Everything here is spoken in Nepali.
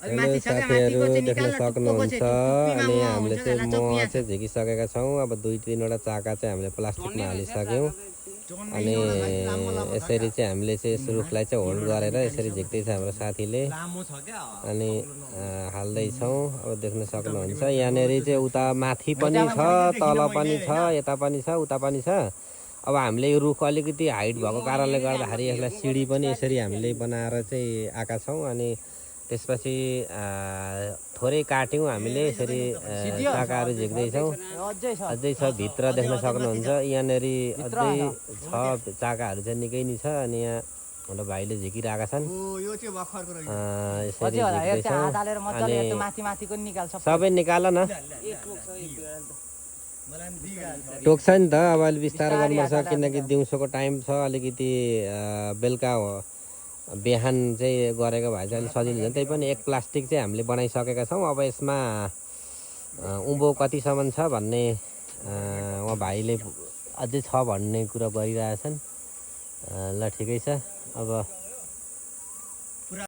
हेलो साथीहरू देख्न सक्नुहुन्छ अनि हामीले चाहिँ मह चाहिँ झिकिसकेका छौँ। अब 2-3वटा चाका चाहिँ हामीले प्लास्टिकमा हालिसक्यौँ अनि यसरी चाहिँ हामीले चाहिँ यस रुखलाई चाहिँ होल्ड गरेर यसरी झिक्दैछ हाम्रो साथीले अनि हाल्दैछौँ। अब देख्न सक्नुहुन्छ यहाँनिर चाहिँ उता माथि पनि छ, तल पनि छ, यता पनि छ, उता पनि छ। अब हामीले यो रुख अलिकति हाइट भएको कारणले गर्दाखेरि यसलाई सिडी पनि यसरी हामीले बनाएर चाहिँ आएका छौँ अनि त्यसपछि थोरै काट्यौँ हामीले यसरी चाकाहरू झिक्दैछौँ। अझै छ भित्र देख्न सक्नुहुन्छ यहाँनिर अझै छ चाकाहरू चाहिँ निकै नै छ अनि यहाँ हाम्रो भाइले झिकिरहेका छन्। यसरी झिक्दैछौँ अनि सबै निकाल न टोक्छ नि त। अब अलि बिस्तारो गर्नुपर्छ किनकि दिउँसोको टाइम छ, अलिकति बेलुका बिहान चाहिँ गरेको भए चाहिँ अलिक सजिलो हुन्छ। त्यही पनि एक प्लास्टिक चाहिँ हामीले बनाइसकेका छौँ। अब यसमा उँभो कतिसम्म छ भन्ने उहाँ भाइले अझै छ भन्ने कुरा गरिरहेछन्। ल ठिकै छ। अब